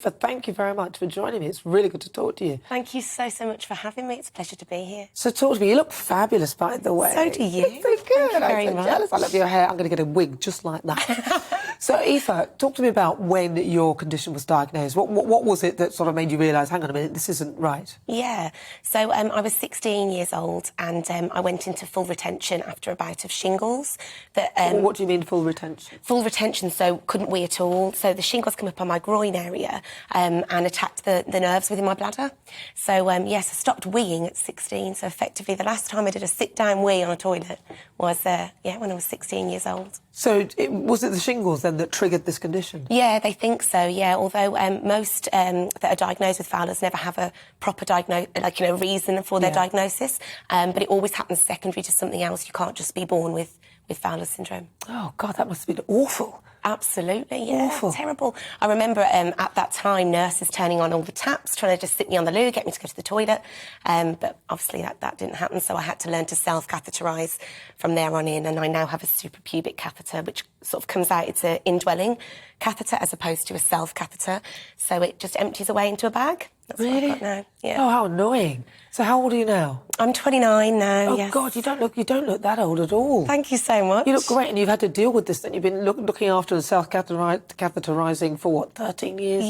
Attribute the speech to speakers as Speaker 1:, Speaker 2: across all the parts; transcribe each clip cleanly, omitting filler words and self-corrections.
Speaker 1: Thank you very much for joining me. It's really good to talk to you.
Speaker 2: Thank you so much for having me. It's a pleasure to be here.
Speaker 1: So talk to me. You look fabulous, by the way.
Speaker 2: So do you.
Speaker 1: It's so good.
Speaker 2: Thank you very much.
Speaker 1: Jealous. I love your hair. I'm going to get a wig just like that. So, Aoife, talk to me about when your condition was diagnosed. What was it that sort of made you realise, hang on a minute, this isn't right?
Speaker 2: Yeah. So I was 16 years old and I went into full retention after a bout of shingles.
Speaker 1: What do you mean full retention?
Speaker 2: Full retention, so couldn't wee at all. So the shingles come up on my groin area and attacked the nerves within my bladder. So, yes, I stopped weeing at 16. So effectively the last time I did a sit-down wee on a toilet was, when I was 16 years old.
Speaker 1: So was it the shingles then that triggered this condition?
Speaker 2: Yeah, they think so, yeah. Although most that are diagnosed with Fowler's never have a proper reason for their diagnosis. But it always happens secondary to something else. You can't just be born with Fowler's syndrome.
Speaker 1: Oh, God, that must have been awful.
Speaker 2: Absolutely, yeah.
Speaker 1: Awful.
Speaker 2: Terrible. I remember at that time nurses turning on all the taps, trying to just sit me on the loo, get me to go to the toilet. But obviously that didn't happen, so I had to learn to self-catheterise from there on in, and I now have a suprapubic catheter, which sort of comes out. It's an indwelling catheter as opposed to a self-catheter, so it just empties away into a bag. That's
Speaker 1: really?
Speaker 2: What I've got now. Yeah.
Speaker 1: Oh, how annoying. So how old are you now?
Speaker 2: I'm 29 now,
Speaker 1: Oh,
Speaker 2: yes.
Speaker 1: God, you don't look that old at all.
Speaker 2: Thank you so much.
Speaker 1: You look great, and you've had to deal with this, then you've been looking after the self-catheterising for, what, 13 years?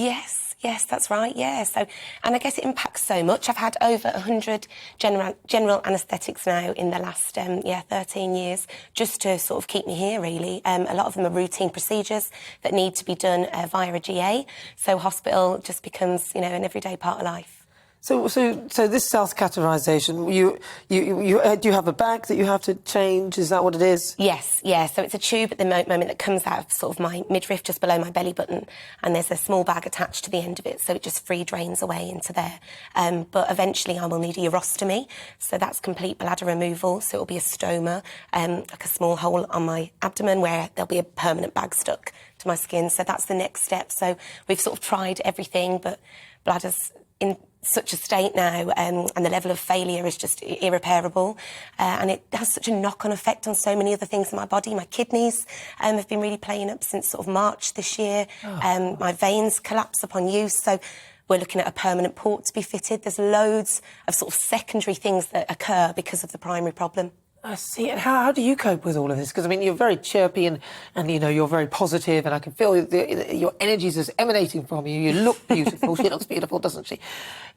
Speaker 2: Yes, that's right, yeah. So, and I guess it impacts so much. I've had over 100 general anaesthetics now in the last, 13 years, just to sort of keep me here, really. A lot of them are routine procedures that need to be done via a GA. So hospital just becomes, an everyday part of life.
Speaker 1: So this self-catheterisation, do you have a bag that you have to change? Is that what it is?
Speaker 2: Yes, yeah. So it's a tube at the moment that comes out of sort of my midriff, just below my belly button, and there's a small bag attached to the end of it, so it just free drains away into there. But eventually I will need a urostomy, so that's complete bladder removal. So it'll be a stoma, like a small hole on my abdomen where there'll be a permanent bag stuck to my skin. So that's the next step. So we've sort of tried everything, but bladder's in such a state now, and the level of failure is just irreparable, and it has such a knock-on effect on so many other things in my body. My kidneys have been really playing up since sort of March this year. My veins collapse upon use, so we're looking at a permanent port to be fitted. There's loads of sort of secondary things that occur because of the primary problem.
Speaker 1: I see. And how do you cope with all of this? Because, I mean, you're very chirpy and you're very positive, and I can feel your energy is emanating from you. You look beautiful. She looks beautiful, doesn't she?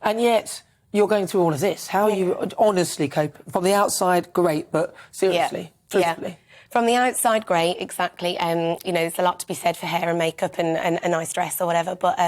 Speaker 1: And yet you're going through all of this. How are you honestly coping? From the outside, great, but seriously, truthfully?
Speaker 2: Yeah. From the outside, great, exactly. There's a lot to be said for hair and makeup and a nice dress or whatever, but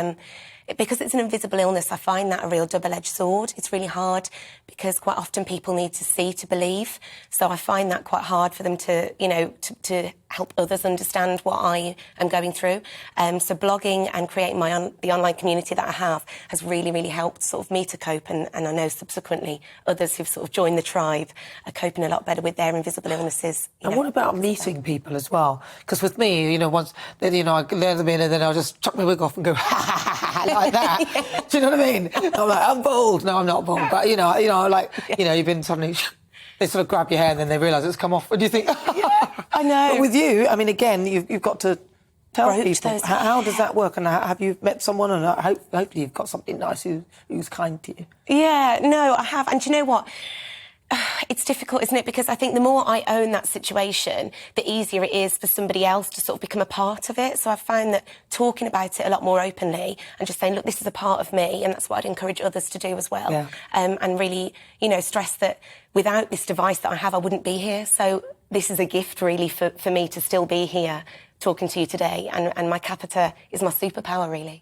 Speaker 2: because it's an invisible illness, I find that a real double-edged sword. It's really hard because quite often people need to see to believe. So I find that quite hard for them to, to help others understand what I am going through. So blogging and creating the online community that I have has really, really helped sort of me to cope. And I know subsequently others who've sort of joined the tribe are coping a lot better with their invisible illnesses.
Speaker 1: And what about meeting people as well? Because with me, once, then, I let them in and then I'll just chuck my wig off and go, ha, ha, ha, ha, like that. Yeah. Do you know what I mean? I'm like, I'm bald. No, I'm not bald. But, you've been suddenly... They sort of grab your hair and then they realise it's come off. And you think...
Speaker 2: Yeah, I know.
Speaker 1: But with you, I mean, again, you've got to tell people. How does that work? And have you met someone? And hopefully you've got something nice who's kind to you.
Speaker 2: Yeah, no, I have. And do you know what? It's difficult, isn't it? Because I think the more I own that situation, the easier it is for somebody else to sort of become a part of it. So I've found that talking about it a lot more openly and just saying, look, this is a part of me, and that's what I'd encourage others to do as well. Yeah. And really, stress that without this device that I have, I wouldn't be here. So this is a gift, really, for me to still be here talking to you today. And my catheter is my superpower, really.